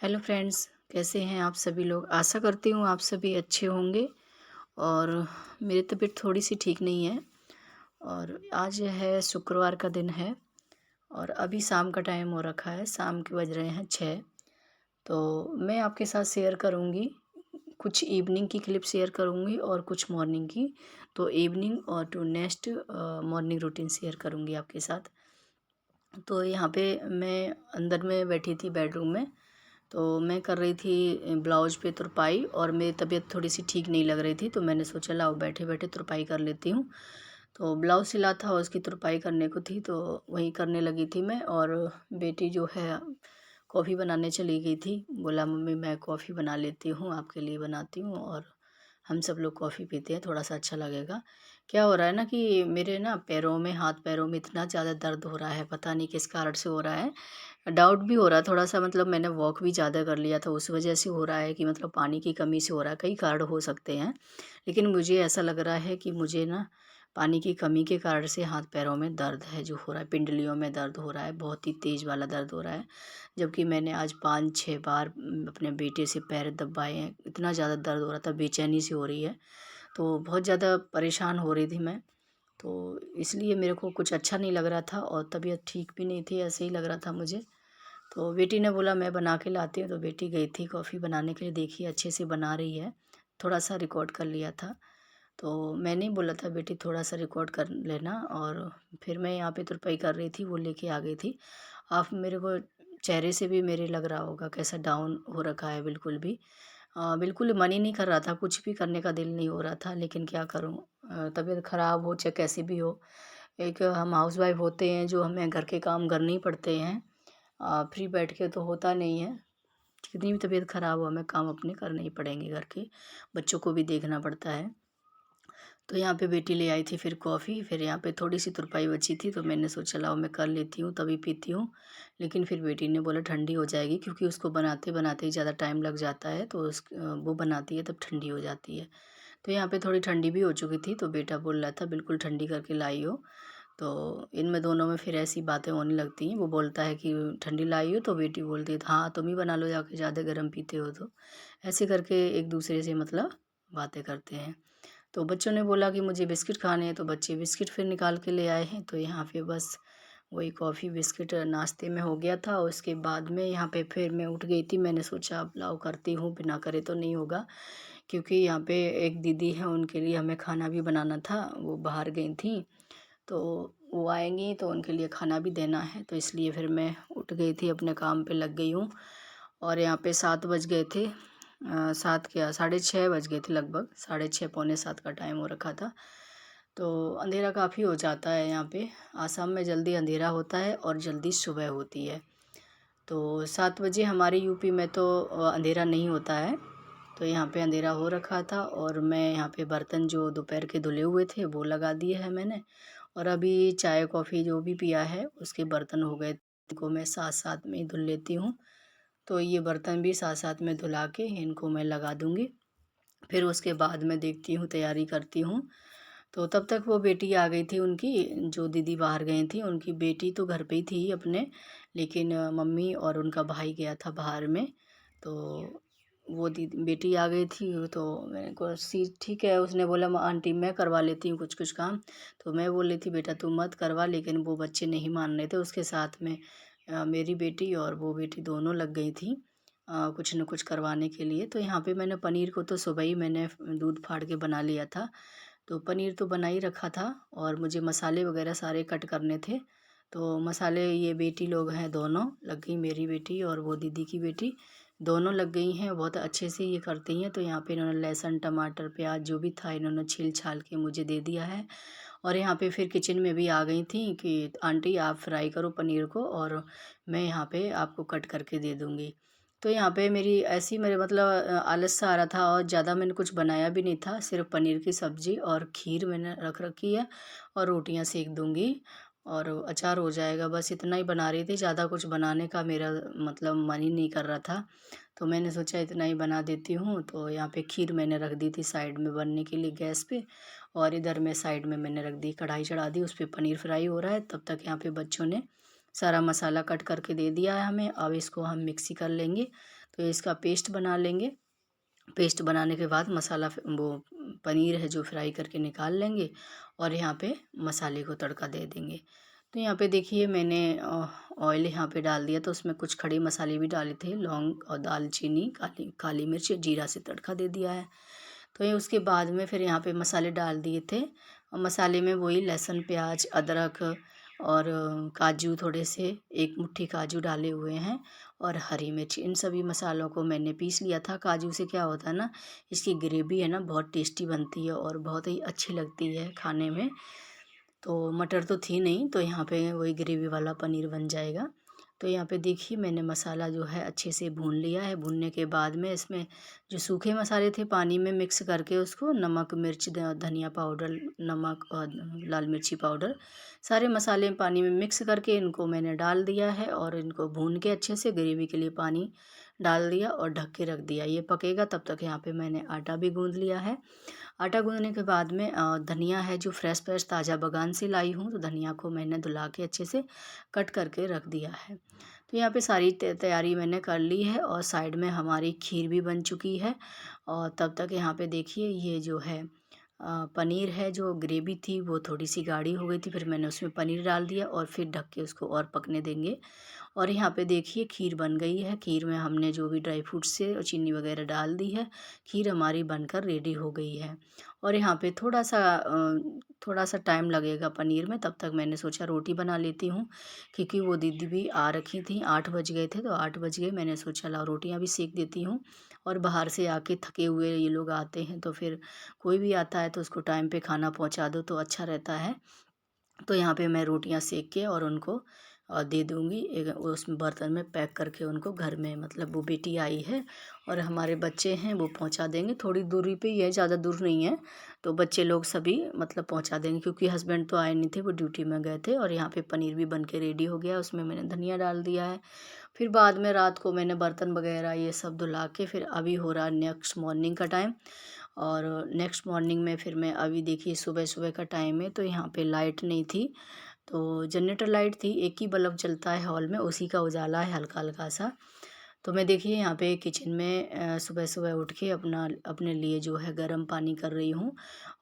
Hello friends, कैसे हैं आप सभी लोग। आशा करती हूँ आप सभी अच्छे होंगे। और मेरी तबीयत थोड़ी सी ठीक नहीं है। और आज है शुक्रवार का दिन है और अभी शाम का टाइम हो रखा है, शाम के बज रहे हैं 6। तो मैं आपके साथ शेयर करूँगी, कुछ इवनिंग की क्लिप शेयर करूँगी और कुछ मॉर्निंग की। तो इवनिंग और to next morning routine share करूँगी आपके साथ। तो यहाँ पे मैं अंदर में बैठी थी बेडरूम में। तो मैं कर रही थी ब्लाउज पे तुरपाई और मेरी तबीयत थोड़ी सी ठीक नहीं लग रही थी, तो मैंने सोचा लाओ बैठे बैठे तुरपाई कर लेती हूँ। तो ब्लाउज सिला था और उसकी तुरपाई करने को थी, तो वही करने लगी थी मैं। और बेटी जो है कॉफ़ी बनाने चली गई थी, बोला मम्मी मैं कॉफ़ी बना लेती हूँ, आपके लिए बनाती हूँ और हम सब लोग कॉफ़ी पीते हैं, थोड़ा सा अच्छा लगेगा। क्या हो रहा है ना कि मेरे ना पैरों में, हाथ पैरों में इतना ज़्यादा दर्द हो रहा है, पता नहीं किस कारण से हो रहा है। डाउट भी हो रहा है थोड़ा-सा, मतलब मैंने वॉक भी ज़्यादा कर लिया था, उस वजह से हो रहा है कि मतलब पानी की कमी से हो रहा है, कई कारण हो सकते हैं। लेकिन मुझे ऐसा लग रहा है कि मुझे ना पानी की कमी के कारण से हाथ पैरों में दर्द है जो हो रहा है, पिंडलियों में दर्द हो रहा है, बहुत ही तेज़ वाला दर्द हो रहा है। जबकि मैंने आज 5-6 बार अपने बेटे से पैर दबाए हैं, इतना ज़्यादा दर्द हो रहा था, बेचैनी सी हो रही है। तो बहुत ज़्यादा परेशान हो रही थी मैं। तो इसलिए मेरे को कुछ अच्छा नहीं लग रहा था और तबीयत ठीक भी नहीं थी, ऐसे ही लग रहा था मुझे। तो बेटी ने बोला मैं बना के लाती हूँ, तो बेटी गई थी कॉफ़ी बनाने के लिए, देखिए अच्छे से बना रही है। थोड़ा-सा रिकॉर्ड कर लिया था। तो मैंने ही बोला था बेटी थोड़ा-सा रिकॉर्ड कर लेना। और फिर मैं यहाँ पे तुरपाई कर रही थी, वो लेके आ गई थी। आप मेरे को चेहरे से भी मेरे लग रहा होगा कैसा डाउन हो रखा है बिल्कुल भी। बिल्कुल मन ही नहीं कर रहा था, कुछ भी करने का दिल नहीं हो रहा था, लेकिन क्या करूँ, तबीयत ख़राब हो चाहे कैसी भी हो, एक हम हाउसवाइफ़ होते हैं जो हमें घर के काम करने ही पड़ते हैं। फ्री बैठ के तो होता नहीं है, कितनी भी तबीयत ख़राब हो हमें काम अपने करने ही पड़ेंगे घर के, बच्चों को भी देखना पड़ता है। तो यहाँ पे बेटी ले आई थी फिर कॉफ़ी, फिर यहाँ पे थोड़ी-सी तुरपाई बची थी, तो मैंने सोचा लाओ मैं कर लेती हूँ तभी पीती हूँ। लेकिन फिर बेटी ने बोला ठंडी हो जाएगी, क्योंकि उसको बनाते-बनाते ही ज़्यादा टाइम लग जाता है, तो वो बनाती है तब ठंडी हो जाती है। तो यहाँ पे थोड़ी ठंडी भी हो चुकी थी, तो बेटा बोल रहा था बिल्कुल ठंडी करके लाई हो। तो इनमें दोनों में फिर ऐसी बातें होने लगती हैं, वो बोलता है कि ठंडी लाई हो, तो बेटी बोलती है हाँ तुम ही बना लो जाके, ज़्यादा गर्म पीते हो तो। ऐसे करके एक दूसरे से मतलब बातें करते हैं। तो बच्चों ने बोला कि मुझे बिस्किट खाने हैं, तो बच्चे बिस्किट फिर निकाल के ले आए हैं। तो यहाँ पे बस वही कॉफ़ी बिस्किट नाश्ते में हो गया था और उसके बाद में यहाँ पे फिर मैं उठ गई थी। मैंने सोचा अब लाओ करती हूँ, बिना करे तो नहीं होगा, क्योंकि यहाँ पे एक दीदी है उनके लिए हमें खाना भी बनाना था, वो बाहर गई थीं। तो वो आएँगी तो उनके लिए खाना भी देना है, तो इसलिए फिर मैं उठ गई थी, अपने काम पे लग गई हूँ। और यहाँ पे 7 बज गए थे, 7 क्या, साढ़े 6 बज गए थे लगभग, साढ़े 6 पौने 7 का टाइम हो रखा था। तो अंधेरा काफ़ी हो जाता है यहाँ पे, आसाम में जल्दी अंधेरा होता है और जल्दी सुबह होती है। तो 7 बजे हमारे यूपी में तो अंधेरा नहीं होता है। तो यहाँ पे अंधेरा हो रखा था और मैं यहाँ पे बर्तन जो दोपहर के धुले हुए थे वो लगा दिए हैं मैंने। और अभी चाय कॉफ़ी जो भी पिया है उसके बर्तन हो गए, इनको मैं साथ-साथ में ही धुल लेती हूँ। तो ये बर्तन भी साथ-साथ में धुला के इनको मैं लगा दूँगी। फिर उसके बाद मैं देखती हूँ, तैयारी करती हूँ। तो तब तक वो बेटी आ गई थी उनकी, जो दीदी बाहर गई थी, उनकी बेटी तो घर पे ही थी अपने, लेकिन मम्मी और उनका भाई गया था बाहर में। तो वो दीदी बेटी आ गई थी, तो मैंने को सी ठीक है, उसने बोला आंटी मैं करवा लेती हूँ कुछ-कुछ काम। तो मैं बोल रही थी बेटा तू मत करवा, लेकिन वो बच्चे नहीं मान रहे थे, उसके साथ में मेरी बेटी और वो बेटी दोनों लग गई थी कुछ न कुछ करवाने के लिए। तो यहाँ पे मैंने पनीर को तो सुबह ही मैंने दूध फाड़ के बना लिया था। तो पनीर तो बना ही रखा था और मुझे मसाले वगैरह सारे कट करने थे। तो मसाले ये बेटी लोग हैं दोनों लग गई, मेरी बेटी और वो दीदी की बेटी, दोनों लग गई हैं, बहुत अच्छे से ये करती हैं। तो यहाँ पे इन्होंने लहसुन, टमाटर, प्याज जो भी था इन्होंने छील-छाल के मुझे दे दिया है। और यहाँ पे फिर किचन में भी आ गई थी कि आंटी आप फ्राई करो पनीर को और मैं यहाँ पे आपको कट करके दे दूँगी। तो यहाँ पे मेरी ऐसी मेरे मतलब आलस सा आ रहा था और ज़्यादा मैंने कुछ बनाया भी नहीं था, सिर्फ़ पनीर की सब्ज़ी और खीर मैंने रख रखी है और रोटियाँ सेक दूँगी और अचार हो जाएगा, बस इतना ही बना रही थी। ज़्यादा कुछ बनाने का मेरा मतलब मन ही नहीं कर रहा था। तो मैंने सोचा इतना ही बना देती हूँ। तो यहाँ पे खीर मैंने रख दी थी साइड में बनने के लिए गैस पे, और इधर में साइड में मैंने रख दी, कढ़ाई चढ़ा दी, उस पे पनीर फ्राई हो रहा है। तब तक यहाँ पे बच्चों ने सारा मसाला कट करके दे दिया है हमें। अब इसको हम मिक्सी कर लेंगे, तो इसका पेस्ट बना लेंगे। पेस्ट बनाने के बाद मसाला वो पनीर है जो फ्राई करके निकाल लेंगे और यहाँ पे मसाले को तड़का दे देंगे। तो यहाँ पे देखिए मैंने ऑयल यहाँ पे डाल दिया, तो उसमें कुछ खड़े मसाले भी डाले थे, लौंग और दालचीनी, काली काली मिर्च, जीरा से तड़का दे दिया है। तो ये उसके बाद में फिर यहाँ पे मसाले डाल दिए थे, और मसाले में वही लहसुन, प्याज, अदरक और काजू, थोड़े से 1 मुट्ठी काजू डाले हुए हैं और हरी मिर्च। इन सभी मसालों को मैंने पीस लिया था। काजू से क्या होता है ना, इसकी ग्रेवी है ना बहुत टेस्टी बनती है और बहुत ही अच्छी लगती है खाने में। तो मटर तो थी नहीं, तो यहाँ पे वही ग्रेवी वाला पनीर बन जाएगा। तो यहाँ पे देखिए मैंने मसाला जो है अच्छे से भून लिया है। भूनने के बाद में इसमें जो सूखे मसाले थे पानी में मिक्स करके उसको, नमक, मिर्च, धनिया पाउडर, नमक और लाल मिर्ची पाउडर, सारे मसाले पानी में मिक्स करके इनको मैंने डाल दिया है और इनको भून के अच्छे से ग्रेवी के लिए पानी डाल दिया और ढक के रख दिया। ये पकेगा तब तक यहाँ पे मैंने आटा भी गूँध लिया है। आटा गूँधने के बाद में धनिया है जो फ्रेश फ्रेश ताज़ा बगान से लाई हूँ, तो धनिया को मैंने धुला के अच्छे से कट करके रख दिया है। तो यहाँ पे सारी तैयारी मैंने कर ली है और साइड में हमारी खीर भी बन चुकी है। और तब तक यहाँ पे देखिए ये जो है पनीर है, जो ग्रेवी थी वो थोड़ी सी गाढ़ी हो गई थी, फिर मैंने उसमें पनीर डाल दिया और फिर ढक के उसको और पकने देंगे। और यहाँ पे देखिए खीर बन गई है। खीर में हमने जो भी ड्राई फ्रूट्स से और चीनी वगैरह डाल दी है, खीर हमारी बनकर रेडी हो गई है। और यहाँ पे थोड़ा सा टाइम लगेगा पनीर में, तब तक मैंने सोचा रोटी बना लेती हूँ, क्योंकि वो दीदी भी आ रखी थी। 8 बज गए थे, तो 8 बज गए, मैंने सोचा लाओ रोटियाँ भी सेक देती हूँ। और बाहर से आके थके हुए ये लोग आते हैं, तो फिर कोई भी आता है तो उसको टाइम पे खाना पहुँचा दो तो अच्छा रहता है। तो यहाँ पे मैं रोटियां सेक के और उनको दे दूँगी एक उसमें बर्तन में पैक करके उनको घर में, मतलब वो बेटी आई है और हमारे बच्चे हैं वो पहुँचा देंगे। थोड़ी दूरी पे ही है, ज़्यादा दूर नहीं है, तो बच्चे लोग सभी मतलब पहुँचा देंगे, क्योंकि हस्बैंड तो आए नहीं थे, वो ड्यूटी में गए थे। और यहाँ पे पनीर भी बन के रेडी हो गया, उसमें मैंने धनिया डाल दिया है। फिर बाद में रात को मैंने बर्तन वगैरह ये सब धुला के, फिर अभी हो रहा नेक्स्ट मॉर्निंग का टाइम। और नेक्स्ट मॉर्निंग में फिर मैं अभी देखिए सुबह सुबह का टाइम है, तो यहाँ पे लाइट नहीं थी, तो जनरेटर लाइट थी, एक ही बल्ब चलता है हॉल में, उसी का उजाला है हल्का हल्का सा। तो मैं देखिए यहाँ पे किचन में सुबह सुबह उठ के अपने लिए जो है गर्म पानी कर रही हूँ।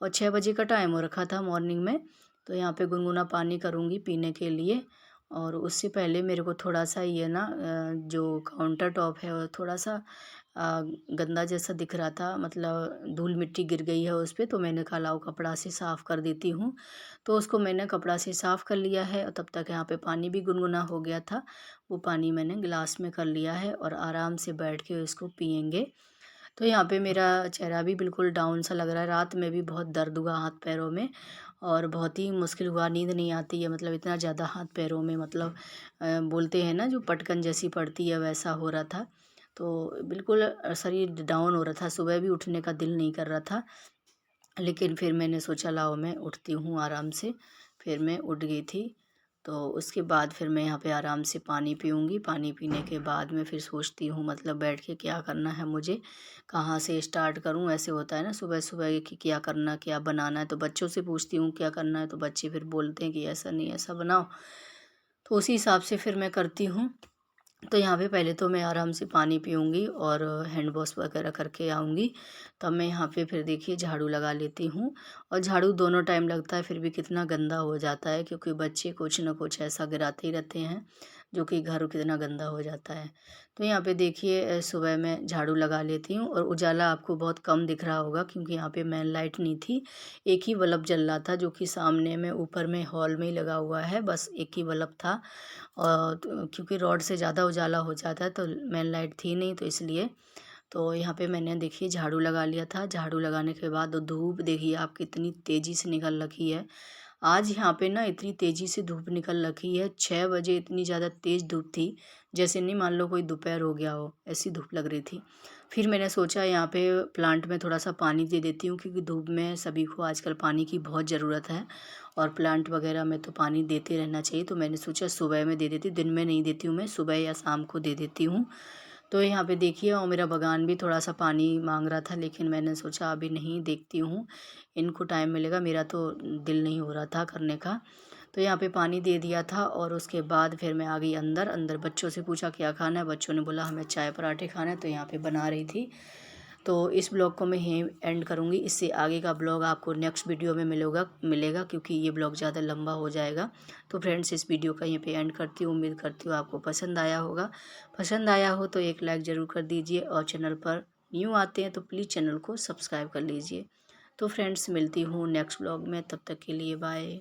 और 6 बजे का टाइम हो रखा था मॉर्निंग में, तो यहाँ पे गुनगुना पानी करूँगी पीने के लिए। और उससे पहले मेरे को थोड़ा सा ये ना जो काउंटर टॉप है वो थोड़ा सा गंदा जैसा दिख रहा था, मतलब धूल मिट्टी गिर गई है उस पे, तो मैंने कहा लाओ कपड़ा से साफ़ कर देती हूँ। तो उसको मैंने कपड़ा से साफ़ कर लिया है और तब तक यहाँ पे पानी भी गुनगुना हो गया था। वो पानी मैंने गिलास में कर लिया है और आराम से बैठ के इसको पिएंगे। तो यहाँ पे मेरा चेहरा भी बिल्कुल डाउन सा लग रहा है। रात में भी बहुत दर्द हुआ हाथ पैरों में और बहुत ही मुश्किल हुआ, नींद नहीं आती है, मतलब इतना ज़्यादा हाथ पैरों में, मतलब बोलते हैं ना जो पटकन जैसी पड़ती है वैसा हो रहा था। तो बिल्कुल शरीर डाउन हो रहा था, सुबह भी उठने का दिल नहीं कर रहा था। लेकिन फिर मैंने सोचा लाओ मैं उठती हूँ आराम से, फिर मैं उठ गई थी। तो उसके बाद फिर मैं यहाँ पे आराम से पानी पीऊँगी। पानी पीने के बाद में फिर सोचती हूँ मतलब बैठ के क्या करना है मुझे, कहाँ से स्टार्ट करूँ। ऐसे होता है ना सुबह सुबह कि क्या करना, क्या बनाना है, तो बच्चों से पूछती हूँ क्या करना है, तो बच्चे फिर बोलते हैं कि ऐसा नहीं ऐसा बनाओ, तो उसी हिसाब से फिर मैं करती हूँ। तो यहाँ पे पहले तो मैं आराम से पानी पीऊँगी और हैंड वॉश वगैरह करके आऊँगी। तब मैं यहाँ पे फिर देखिए झाड़ू लगा लेती हूँ। और झाड़ू दोनों टाइम लगता है, फिर भी कितना गंदा हो जाता है, क्योंकि बच्चे कुछ ना कुछ ऐसा गिराते ही रहते हैं जो कि घर कितना गंदा हो जाता है। तो यहाँ पे देखिए सुबह मैं झाड़ू लगा लेती हूँ और उजाला आपको बहुत कम दिख रहा होगा, क्योंकि यहाँ पे मेन लाइट नहीं थी, एक ही बल्ब जल रहा था जो कि सामने में ऊपर में हॉल में ही लगा हुआ है, बस एक ही बल्ब था। और क्योंकि रॉड से ज़्यादा उजाला हो जाता है, तो मेन लाइट थी नहीं, तो इसलिए तो यहाँ पे मैंने देखिए झाड़ू लगा लिया था। झाड़ू लगाने के बाद धूप देखिए आप कितनी तेज़ी से निकल रखी है। आज यहाँ पे ना इतनी तेज़ी से धूप निकल रखी है, 6 बजे इतनी ज़्यादा तेज़ धूप थी, जैसे नहीं मान लो कोई दोपहर हो गया हो, ऐसी धूप लग रही थी। फिर मैंने सोचा यहाँ पे प्लांट में थोड़ा सा पानी दे देती हूँ, क्योंकि धूप में सभी को आजकल पानी की बहुत ज़रूरत है और प्लांट वगैरह में तो पानी देते रहना चाहिए। तो मैंने सोचा सुबह में दे देती हूँ, दिन में नहीं देती हूँ मैं, सुबह या शाम को दे देती हूँ। तो यहाँ पे देखिए और मेरा बगान भी थोड़ा सा पानी मांग रहा था, लेकिन मैंने सोचा अभी नहीं, देखती हूँ इनको टाइम मिलेगा, मेरा तो दिल नहीं हो रहा था करने का। तो यहाँ पे पानी दे दिया था और उसके बाद फिर मैं आ गई अंदर। अंदर बच्चों से पूछा क्या खाना है, बच्चों ने बोला हमें चाय पराठे खाना है, तो यहाँ पे बना रही थी। तो इस ब्लॉग को मैं यहीं एंड करूँगी। इससे आगे का ब्लॉग आपको नेक्स्ट वीडियो में मिलेगा क्योंकि ये ब्लॉग ज़्यादा लंबा हो जाएगा। तो फ्रेंड्स, इस वीडियो का यहीं पे एंड करती हूँ। उम्मीद करती हूँ आपको पसंद आया होगा। पसंद आया हो तो एक लाइक ज़रूर कर दीजिए और चैनल पर न्यू आते हैं तो प्लीज़ चैनल को सब्सक्राइब कर लीजिए। तो फ्रेंड्स, मिलती हूँ नेक्स्ट ब्लॉग में, तब तक के लिए बाय।